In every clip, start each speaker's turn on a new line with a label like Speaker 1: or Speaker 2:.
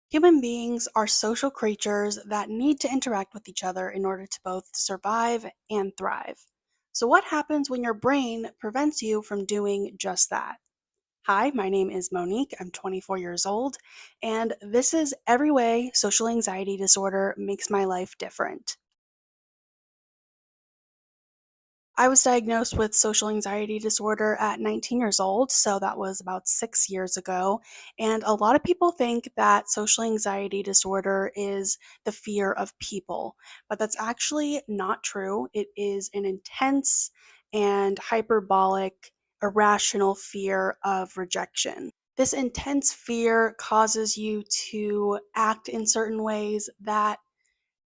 Speaker 1: Human beings are social creatures that need to interact with each other in order to both survive and thrive. So, what happens when your brain prevents you from doing just that? Hi, my name is Monique. I'm 24 years old, and this is Every Way Social Anxiety Disorder Makes My Life Different. I was diagnosed with social anxiety disorder at 19 years old, so that was about 6 years ago. And a lot of people think that social anxiety disorder is the fear of people, but that's actually not true. It is an intense and hyperbolic, irrational fear of rejection. This intense fear causes you to act in certain ways that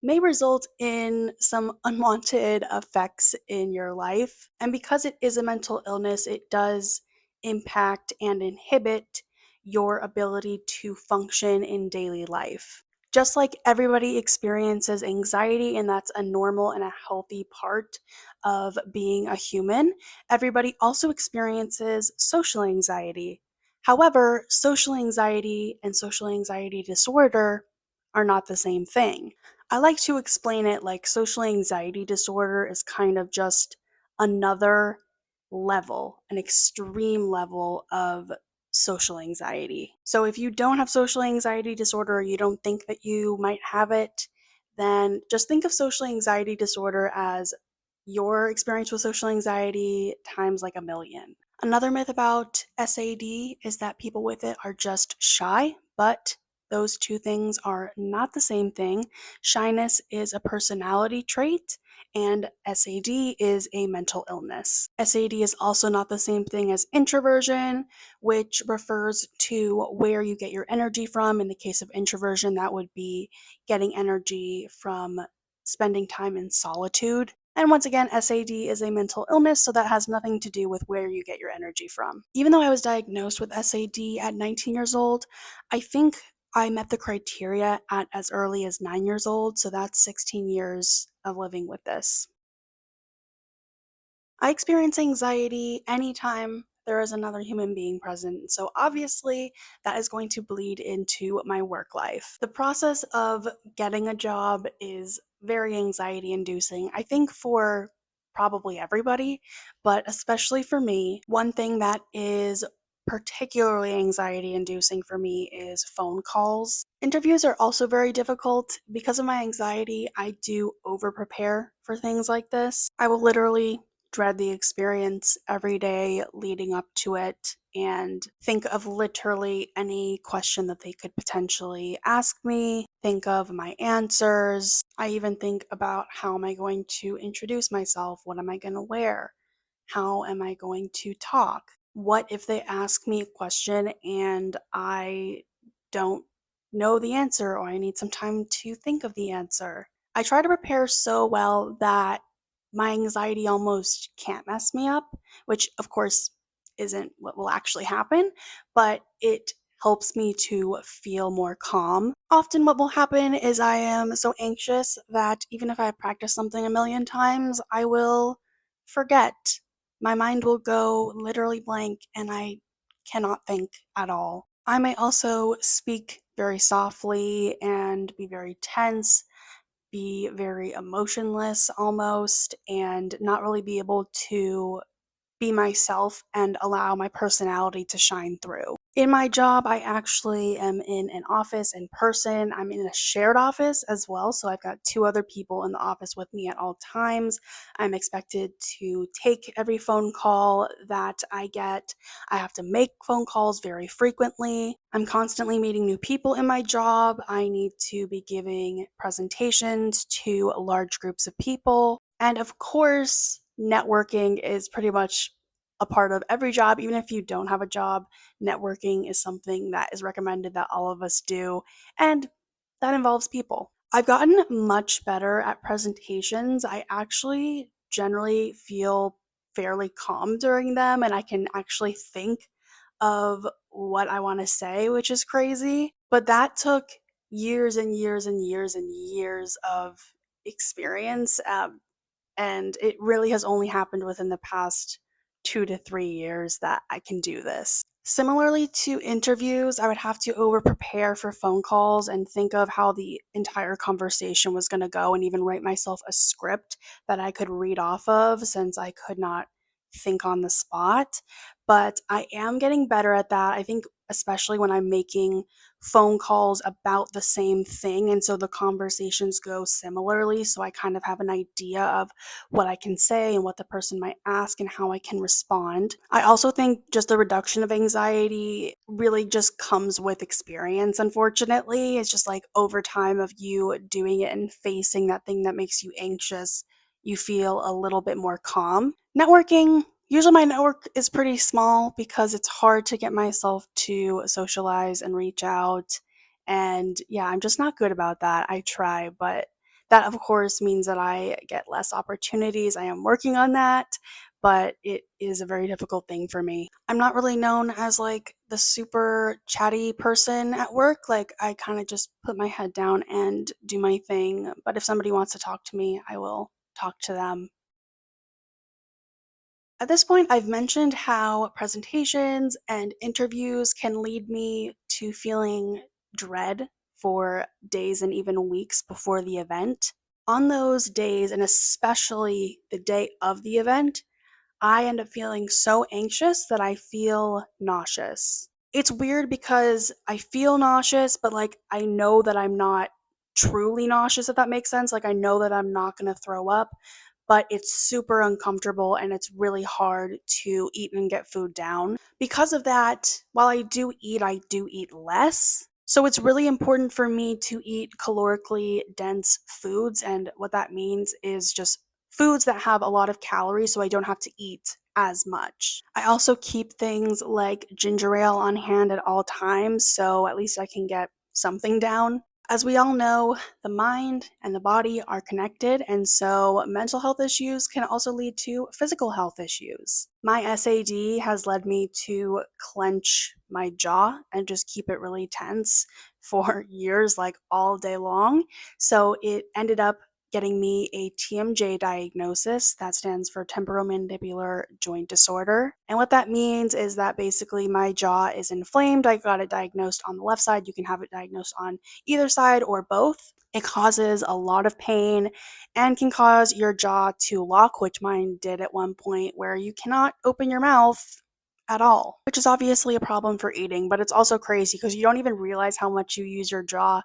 Speaker 1: may result in some unwanted effects in your life. And because it is a mental illness, it does impact and inhibit your ability to function in daily life. Just like everybody experiences anxiety, and that's a normal and a healthy part of being a human, everybody also experiences social anxiety. However, social anxiety and social anxiety disorder are not the same thing. I like to explain it like social anxiety disorder is kind of just another level, an extreme level of social anxiety. So if you don't have social anxiety disorder or you don't think that you might have it, then just think of social anxiety disorder as your experience with social anxiety times like a million. Another myth about SAD is that people with it are just shy, but those two things are not the same thing. Shyness is a personality trait, and SAD is a mental illness. SAD is also not the same thing as introversion, which refers to where you get your energy from. In the case of introversion, that would be getting energy from spending time in solitude. And once again, SAD is a mental illness, so that has nothing to do with where you get your energy from. Even though I was diagnosed with SAD at 19 years old, I think I met the criteria at as early as 9 years old, so that's 16 years of living with this. I experience anxiety anytime there is another human being present. So obviously, that is going to bleed into my work life. The process of getting a job is very anxiety inducing, I think, for probably everybody, but especially for me. One thing that is particularly anxiety inducing for me is phone calls. Interviews are also very difficult. Because of my anxiety, I do over prepare for things like this. I will literally dread the experience every day leading up to it and think of literally any question that they could potentially ask me, think of my answers. I even think about how am I going to introduce myself? What am I going to wear? How am I going to talk? What if they ask me a question and I don't know the answer or I need some time to think of the answer? I try to prepare so well that my anxiety almost can't mess me up, which of course isn't what will actually happen, but it helps me to feel more calm. Often, what will happen is I am so anxious that even if I practice something a million times, I will forget. My mind will go literally blank and I cannot think at all. I may also speak very softly and be very tense, be very emotionless almost, and not really be able to be myself and allow my personality to shine through. In my job, I actually am in an office in person. I'm in a shared office as well. So I've got two other people in the office with me at all times. I'm expected to take every phone call that I get. I have to make phone calls very frequently. I'm constantly meeting new people in my job. I need to be giving presentations to large groups of people. And of course, networking is pretty much a part of every job. Even if you don't have a job, networking is something that is recommended that all of us do, and that involves people. I've gotten much better at presentations. I actually generally feel fairly calm during them, and I can actually think of what I want to say, which is crazy. But that took years and years and years and years of experience. And it really has only happened within the past 2 to 3 years that I can do this. Similarly to interviews, I would have to over prepare for phone calls and think of how the entire conversation was going to go and even write myself a script that I could read off of since I could not think on the spot. But I am getting better at that. I think, especially when I'm making phone calls about the same thing. And so the conversations go similarly. So I kind of have an idea of what I can say and what the person might ask and how I can respond. I also think just the reduction of anxiety really just comes with experience, unfortunately. It's just like over time of you doing it and facing that thing that makes you anxious, you feel a little bit more calm. Networking, usually my network is pretty small because it's hard to get myself to socialize and reach out. And yeah, I'm just not good about that. I try, but that, of course, means that I get less opportunities. I am working on that, but it is a very difficult thing for me. I'm not really known as like the super chatty person at work. Like, I kind of just put my head down and do my thing. But if somebody wants to talk to me, I will talk to them. At this point, I've mentioned how presentations and interviews can lead me to feeling dread for days and even weeks before the event. On those days, and especially the day of the event, I end up feeling so anxious that I feel nauseous. It's weird because I feel nauseous, but like I know that I'm not truly nauseous, if that makes sense. Like I know that I'm not going to throw up, but it's super uncomfortable and it's really hard to eat and get food down. Because of that, while I do eat less. So it's really important for me to eat calorically dense foods. And what that means is just foods that have a lot of calories so I don't have to eat as much. I also keep things like ginger ale on hand at all times so at least I can get something down. As we all know, the mind and the body are connected, and so mental health issues can also lead to physical health issues. My SAD has led me to clench my jaw and just keep it really tense for years, like all day long. So it ended up getting me a TMJ diagnosis. That stands for temporomandibular joint disorder. And what that means is that basically my jaw is inflamed. I got it diagnosed on the left side. You can have it diagnosed on either side or both. It causes a lot of pain and can cause your jaw to lock, which mine did at one point, where you cannot open your mouth at all, which is obviously a problem for eating, but it's also crazy because you don't even realize how much you use your jaw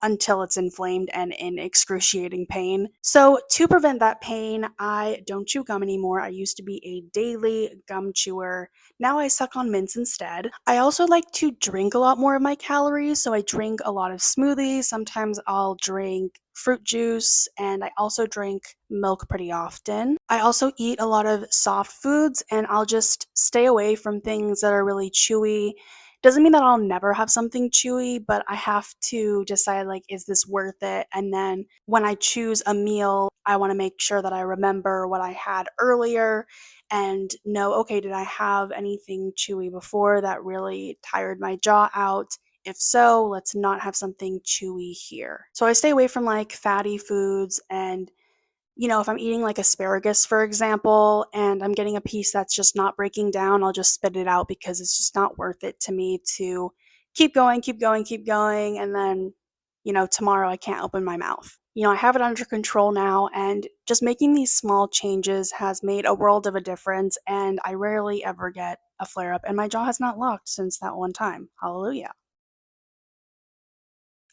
Speaker 1: until it's inflamed and in excruciating pain. So, to prevent that pain, I don't chew gum anymore. I used to be a daily gum chewer. Now I suck on mints instead. I also like to drink a lot more of my calories, so I drink a lot of smoothies. Sometimes I'll drink fruit juice, and I also drink milk pretty often. I also eat a lot of soft foods, and I'll just stay away from things that are really chewy. Doesn't mean that I'll never have something chewy, but I have to decide, like, is this worth it? And then when I choose a meal, I want to make sure that I remember what I had earlier and know, okay, did I have anything chewy before that really tired my jaw out? If so, let's not have something chewy here. So I stay away from like fatty foods and if I'm eating like asparagus, for example, and I'm getting a piece that's just not breaking down, I'll just spit it out because it's just not worth it to me to keep going, keep going, keep going. And then, tomorrow I can't open my mouth. I have it under control now, and just making these small changes has made a world of a difference. And I rarely ever get a flare up, and my jaw has not locked since that one time. Hallelujah.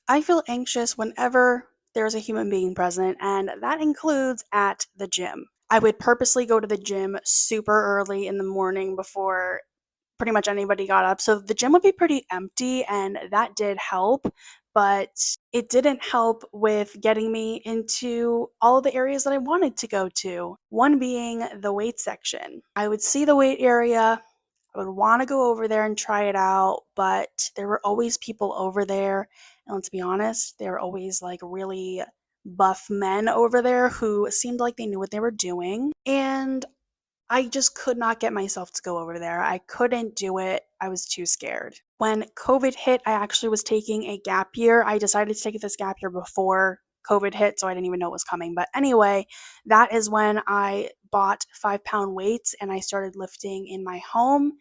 Speaker 1: I feel anxious whenever there's a human being present, and that includes at the gym. I would purposely go to the gym super early in the morning before pretty much anybody got up. So the gym would be pretty empty, and that did help, but it didn't help with getting me into all of the areas that I wanted to go to. One being the weight section. I would see the weight area. I would want to go over there and try it out, but there were always people over there. And let's be honest, they were always like really buff men over there who seemed like they knew what they were doing. And I just could not get myself to go over there. I couldn't do it. I was too scared. When COVID hit, I actually was taking a gap year. I decided to take this gap year before COVID hit, so I didn't even know it was coming. But anyway, that is when I bought 5-pound weights and I started lifting in my home.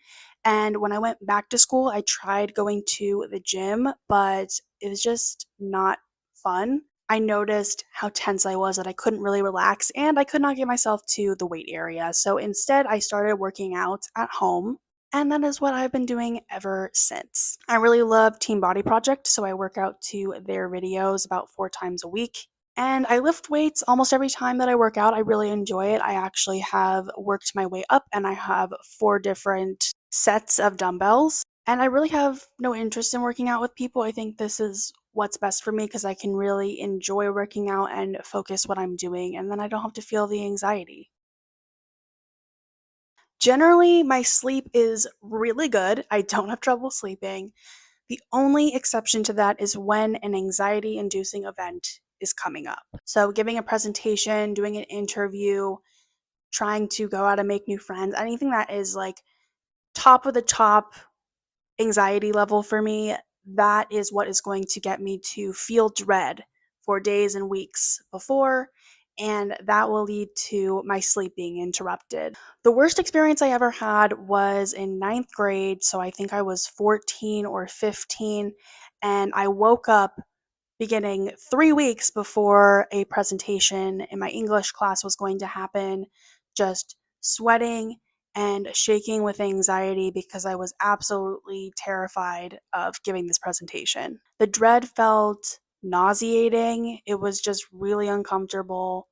Speaker 1: And when I went back to school, I tried going to the gym, but it was just not fun. I noticed how tense I was, that I couldn't really relax, and I could not get myself to the weight area. So instead, I started working out at home, and that is what I've been doing ever since. I really love Team Body Project, so I work out to their videos about 4 times a week. And I lift weights almost every time that I work out. I really enjoy it. I actually have worked my way up and I have 4 different sets of dumbbells. And I really have no interest in working out with people. I think this is what's best for me because I can really enjoy working out and focus what I'm doing, and then I don't have to feel the anxiety. Generally, my sleep is really good. I don't have trouble sleeping. The only exception to that is when an anxiety inducing event is coming up. So, giving a presentation, doing an interview, trying to go out and make new friends, anything that is like top of the top anxiety level for me, that is what is going to get me to feel dread for days and weeks before, and that will lead to my sleep being interrupted. The worst experience I ever had was in ninth grade, so I think I was 14 or 15, and I woke up beginning 3 weeks before a presentation in my English class was going to happen, just sweating and shaking with anxiety because I was absolutely terrified of giving this presentation. The dread felt nauseating, it was just really uncomfortable,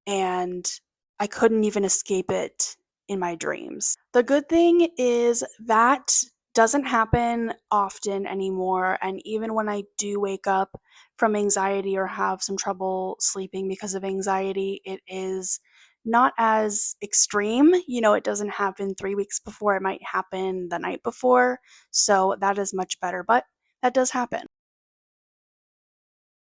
Speaker 1: and I couldn't even escape it in my dreams. The good thing is that doesn't happen often anymore, and even when I do wake up from anxiety or have some trouble sleeping because of anxiety, it is not as extreme. It doesn't happen 3 weeks before, it might happen the night before, so that is much better, but that does happen.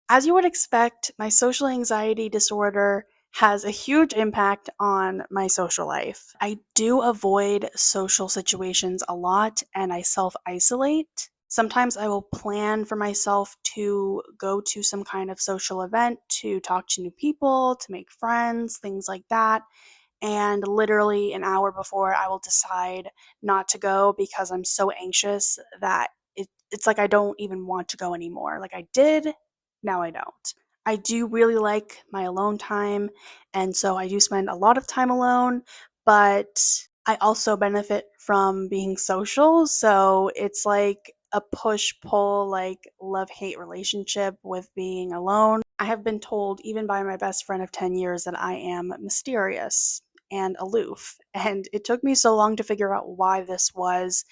Speaker 1: As you would expect, my social anxiety disorder has a huge impact on my social life. I do avoid social situations a lot and I self isolate. Sometimes I will plan for myself to go to some kind of social event, to talk to new people, to make friends, things like that. And literally an hour before, I will decide not to go because I'm so anxious that it's like I don't even want to go anymore. Like I did, now I don't. I do really like my alone time, and so I do spend a lot of time alone, but I also benefit from being social. So it's like a push pull, like love hate relationship with being alone. I have been told, even by my best friend of 10 years, that I am mysterious and aloof. And it took me so long to figure out why this was.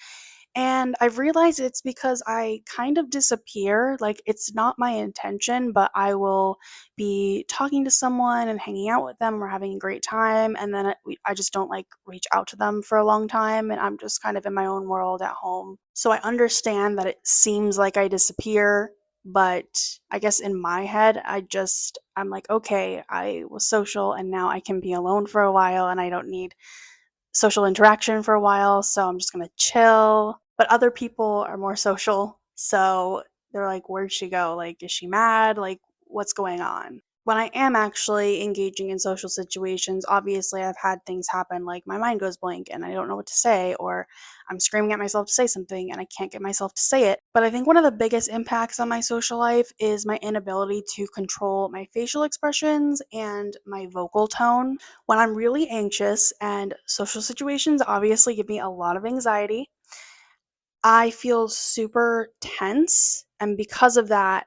Speaker 1: And I've realized it's because I kind of disappear. Like, it's not my intention, but I will be talking to someone and hanging out with them. We're having a great time. And then I just don't like reach out to them for a long time. And I'm just kind of in my own world at home. So I understand that it seems like I disappear. But I guess in my head, I'm like, okay, I was social and now I can be alone for a while and I don't need social interaction for a while, so I'm just gonna chill. But other people are more social, so they're like, "Where'd she go? Like, is she mad? Like, what's going on?" When I am actually engaging in social situations, obviously I've had things happen like my mind goes blank and I don't know what to say, or I'm screaming at myself to say something and I can't get myself to say it. But I think one of the biggest impacts on my social life is my inability to control my facial expressions and my vocal tone. When I'm really anxious, and social situations obviously give me a lot of anxiety, I feel super tense. And because of that,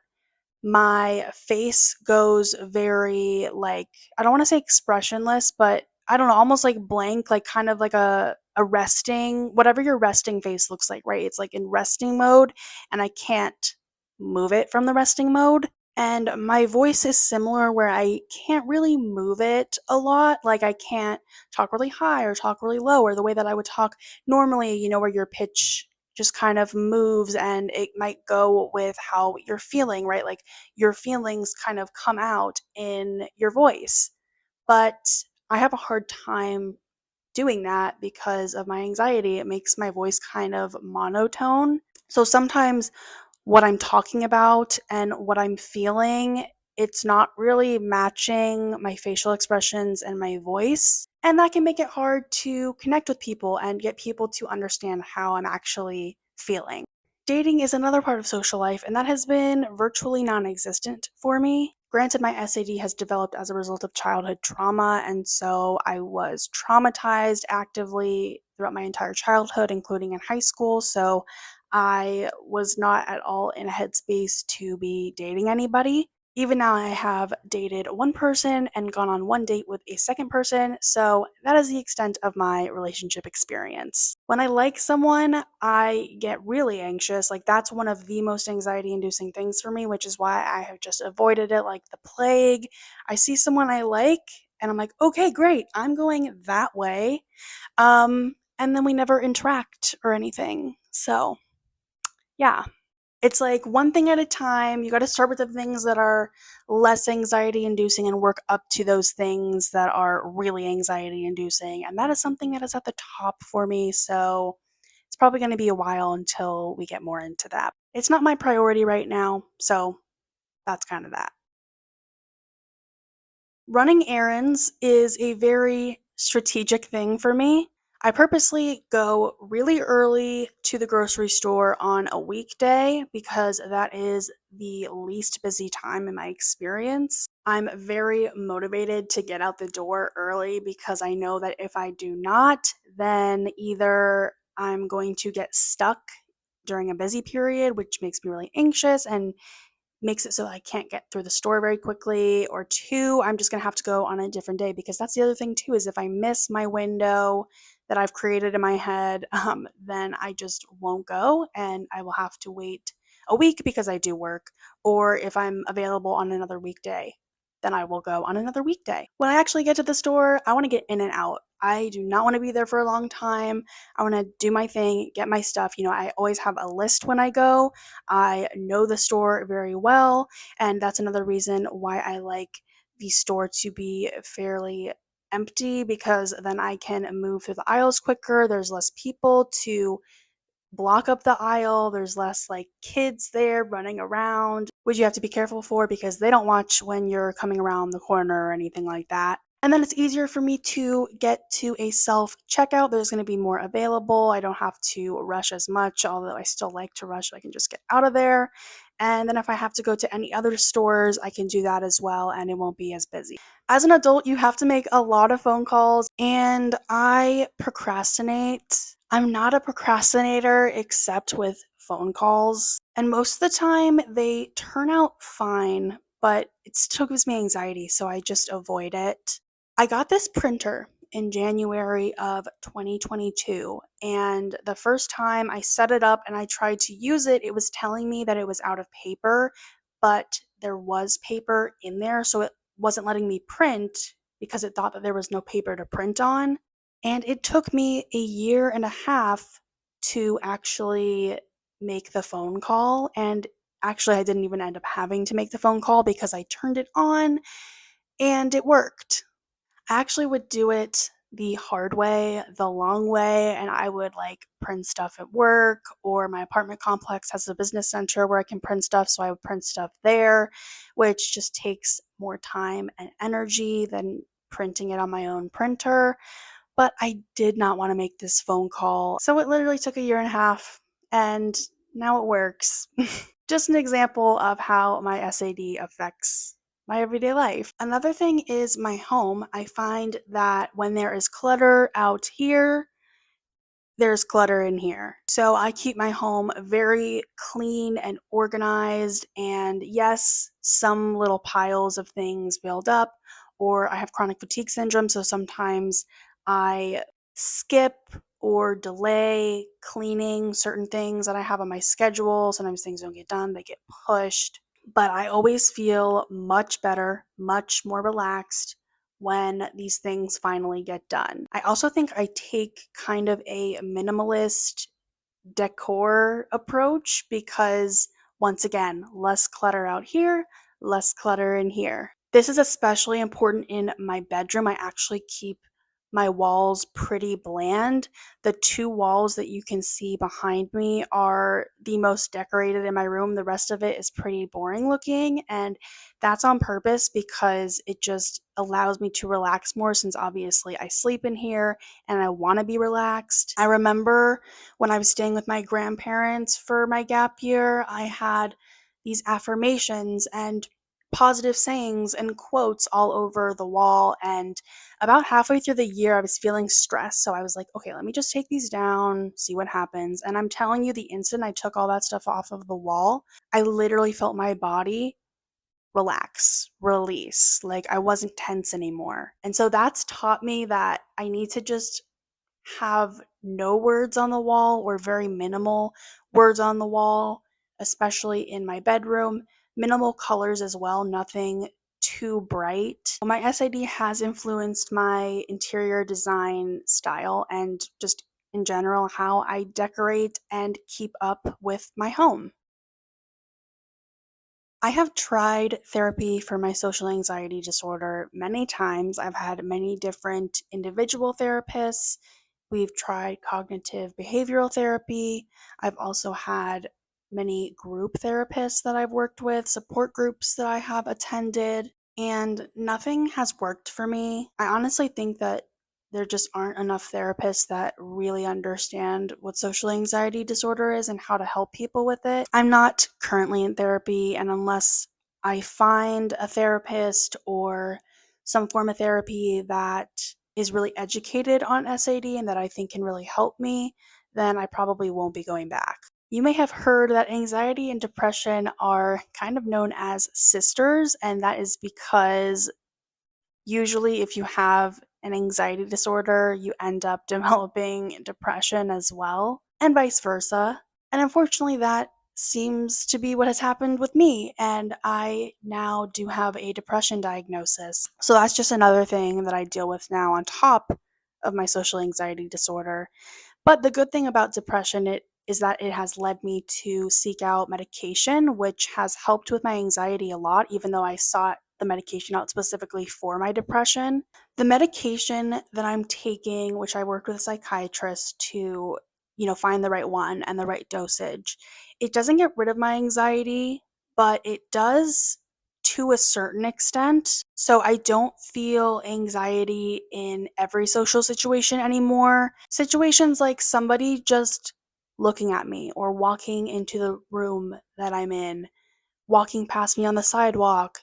Speaker 1: my face goes very, like, I don't want to say expressionless, but I don't know, almost like blank, like kind of like a resting, whatever your resting face looks like, right? It's like in resting mode, and I can't move it from the resting mode. And my voice is similar where I can't really move it a lot. Like I can't talk really high or talk really low, or the way that I would talk normally, where your pitch just kind of moves and it might go with how you're feeling, right? Like your feelings kind of come out in your voice. But I have a hard time doing that because of my anxiety. It makes my voice kind of monotone. So sometimes what I'm talking about and what I'm feeling it's not really matching my facial expressions and my voice. And that can make it hard to connect with people and get people to understand how I'm actually feeling. Dating is another part of social life, and that has been virtually non existent for me. Granted, my SAD has developed as a result of childhood trauma, and so I was traumatized actively throughout my entire childhood, including in high school. So I was not at all in a headspace to be dating anybody. Even now, I have dated one person and gone on one date with a second person, so that is the extent of my relationship experience. When I like someone, I get really anxious. Like, that's one of the most anxiety inducing things for me, which is why I have just avoided it like the plague. I see someone I like, and I'm like, okay, great, I'm going that way. And then we never interact or anything. So, yeah. It's like one thing at a time. You got to start with the things that are less anxiety inducing and work up to those things that are really anxiety inducing. And that is something that is at the top for me. So it's probably going to be a while until we get more into that. It's not my priority right now. So that's kind of that. Running errands is a very strategic thing for me. I purposely go really early to the grocery store on a weekday because that is the least busy time in my experience. I'm very motivated to get out the door early because I know that if I do not, then either I'm going to get stuck during a busy period, which makes me really anxious and makes it so I can't get through the store very quickly, or two, I'm just gonna have to go on a different day because that's the other thing too is if I miss my window that I've created in my head, then I just won't go and I will have to wait a week because I do work. Or if I'm available on another weekday, then I will go on another weekday. When I actually get to the store, I want to get in and out. I do not want to be there for a long time. I want to do my thing, get my stuff. I always have a list when I go. I know the store very well, and that's another reason why I like the store to be fairly empty because then I can move through the aisles quicker. There's less people to block up the aisle. There's less like kids there running around, which you have to be careful for because they don't watch when you're coming around the corner or anything like that. And then it's easier for me to get to a self checkout. There's going to be more available. I don't have to rush as much, although I still like to rush so I can just get out of there. And then if I have to go to any other stores, I can do that as well and it won't be as busy. As an adult, you have to make a lot of phone calls, and I procrastinate. I'm not a procrastinator except with phone calls, and most of the time they turn out fine, but it still gives me anxiety, so I just avoid it. I got this printer in January of 2022, and the first time I set it up and I tried to use it, it was telling me that it was out of paper, but there was paper in there, so it wasn't letting me print because it thought that there was no paper to print on. And it took me a year and a half to actually make the phone call. And actually, I didn't even end up having to make the phone call because I turned it on and it worked. I actually would do it the hard way, the long way, and I would like print stuff at work, or my apartment complex has a business center where I can print stuff, so I would print stuff there, which just takes more time and energy than printing it on my own printer. But I did not want to make this phone call, so it literally took a year and a half, and now it works. Just an example of how my SAD affects my everyday life. Another thing is my home. I find that when there is clutter out here, there's clutter in here. So I keep my home very clean and organized. And yes, some little piles of things build up, or I have chronic fatigue syndrome. So sometimes I skip or delay cleaning certain things that I have on my schedule. Sometimes things don't get done, they get pushed. But I always feel much better, much more relaxed when these things finally get done. I also think I take kind of a minimalist decor approach because, once again, less clutter out here, less clutter in here. This is especially important in my bedroom. I actually keep my walls pretty bland. The two walls that you can see behind me are the most decorated in my room. The rest of it is pretty boring looking, and that's on purpose because it just allows me to relax more since obviously I sleep in here and I want to be relaxed. I remember when I was staying with my grandparents for my gap year, I had these affirmations and positive sayings and quotes all over the wall. And about halfway through the year, I was feeling stressed. So I was like, okay, let me just take these down, see what happens. And I'm telling you, the instant I took all that stuff off of the wall, I literally felt my body relax, release. Like I wasn't tense anymore. And so that's taught me that I need to just have no words on the wall or very minimal words on the wall, especially in my bedroom. Minimal colors as well, nothing too bright. My SID has influenced my interior design style and just in general how I decorate and keep up with my home. I have tried therapy for my social anxiety disorder many times. I've had many different individual therapists. We've tried cognitive behavioral therapy. I've also had many group therapists that I've worked with, support groups that I have attended, and nothing has worked for me. I honestly think that there just aren't enough therapists that really understand what social anxiety disorder is and how to help people with it. I'm not currently in therapy, and unless I find a therapist or some form of therapy that is really educated on SAD and that I think can really help me, then I probably won't be going back. You may have heard that anxiety and depression are kind of known as sisters, and that is because usually if you have an anxiety disorder, you end up developing depression as well, and vice versa. And unfortunately, that seems to be what has happened with me, and I now do have a depression diagnosis. So that's just another thing that I deal with now on top of my social anxiety disorder. But the good thing about depression it is that it has led me to seek out medication, which has helped with my anxiety a lot, even though I sought the medication out specifically for my depression. The medication that I'm taking, which I worked with a psychiatrist to, find the right one and the right dosage, it doesn't get rid of my anxiety, but it does to a certain extent. So I don't feel anxiety in every social situation anymore. Situations like somebody just looking at me or walking into the room that I'm in, walking past me on the sidewalk,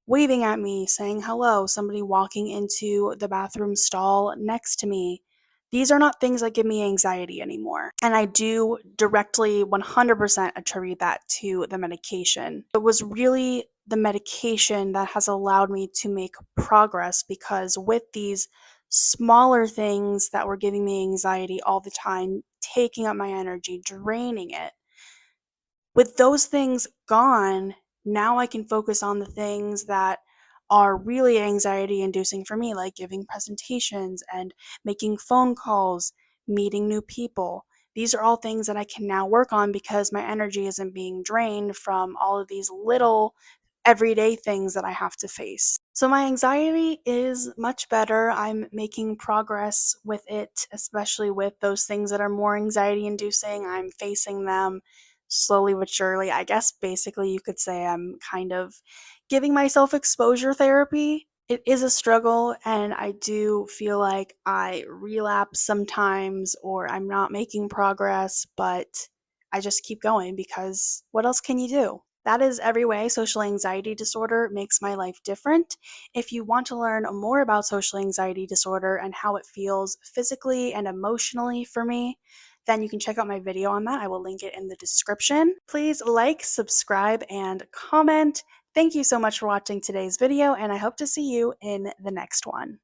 Speaker 1: waving at me, saying hello, somebody walking into the bathroom stall next to me. These are not things that give me anxiety anymore. And I do directly 100% attribute that to the medication. It was really the medication that has allowed me to make progress because with these smaller things that were giving me anxiety all the time, taking up my energy, draining it, with those things gone, now I can focus on the things that are really anxiety inducing for me, like giving presentations and making phone calls, meeting new people. These are all things that I can now work on because my energy isn't being drained from all of these little everyday things that I have to face. So my anxiety is much better. I'm making progress with it, especially with those things that are more anxiety inducing. I'm facing them slowly but surely. I guess basically you could say I'm kind of giving myself exposure therapy. It is a struggle, and I do feel like I relapse sometimes or I'm not making progress, but I just keep going because what else can you do? That is every way social anxiety disorder makes my life different. If you want to learn more about social anxiety disorder and how it feels physically and emotionally for me, then you can check out my video on that. I will link it in the description. Please like, subscribe, and comment. Thank you so much for watching today's video, and I hope to see you in the next one.